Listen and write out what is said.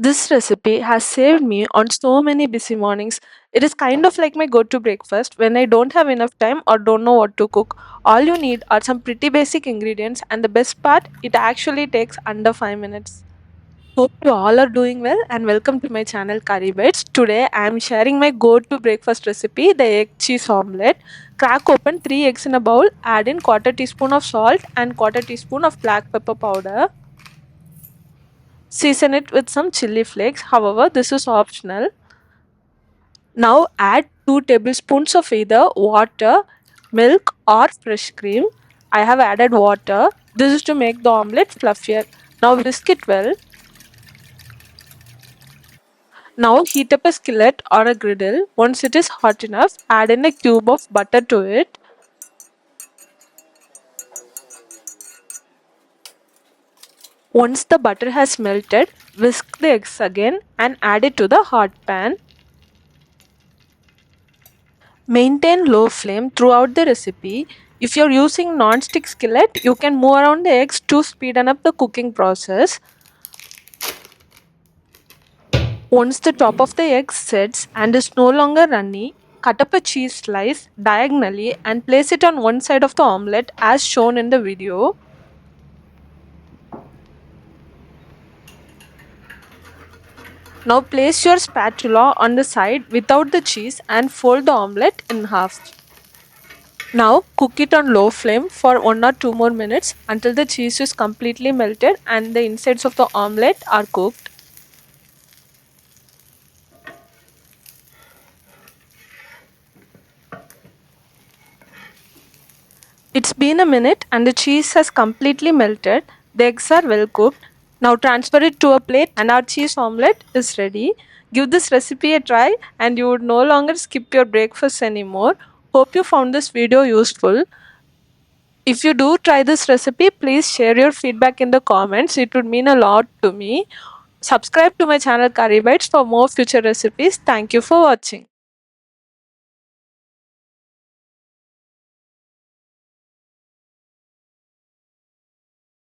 This recipe has saved me on so many busy mornings. It is kind of like my go to breakfast when I don't have enough time or don't know what to cook. All you need are some pretty basic ingredients, and the best part, it actually takes under 5 minutes. Hope you all are doing well and welcome to my channel Curry Bites. Today I am sharing my go to breakfast recipe, the egg cheese omelette. Crack open 3 eggs in a bowl, add in quarter teaspoon of salt and quarter teaspoon of black pepper powder. Season it with some chili flakes. However, this is optional. Now add 2 tablespoons of either water, milk or fresh cream. I have added water. This is to make the omelette fluffier. Now whisk it well. Now heat up a skillet or a griddle. Once it is hot enough, add in a cube of butter to it. Once the butter has melted, whisk the eggs again and add it to the hot pan. Maintain low flame throughout the recipe. If you're using non-stick skillet, you can move around the eggs to speeden up the cooking process. Once the top of the egg sets and is no longer runny, cut up a cheese slice diagonally and place it on one side of the omelette as shown in the video. Now place your spatula on the side without the cheese and fold the omelette in half. Now cook it on low flame for 1 or 2 more minutes until the cheese is completely melted and the insides of the omelette are cooked. It's been a minute and the cheese has completely melted. The eggs are well cooked. Now transfer it to a plate and our cheese omelette is ready. Give this recipe a try and you would no longer skip your breakfast anymore. Hope you found this video useful. If you do try this recipe, please share your feedback in the comments. It would mean a lot to me. Subscribe to my channel Curry Bites for more future recipes. Thank you for watching.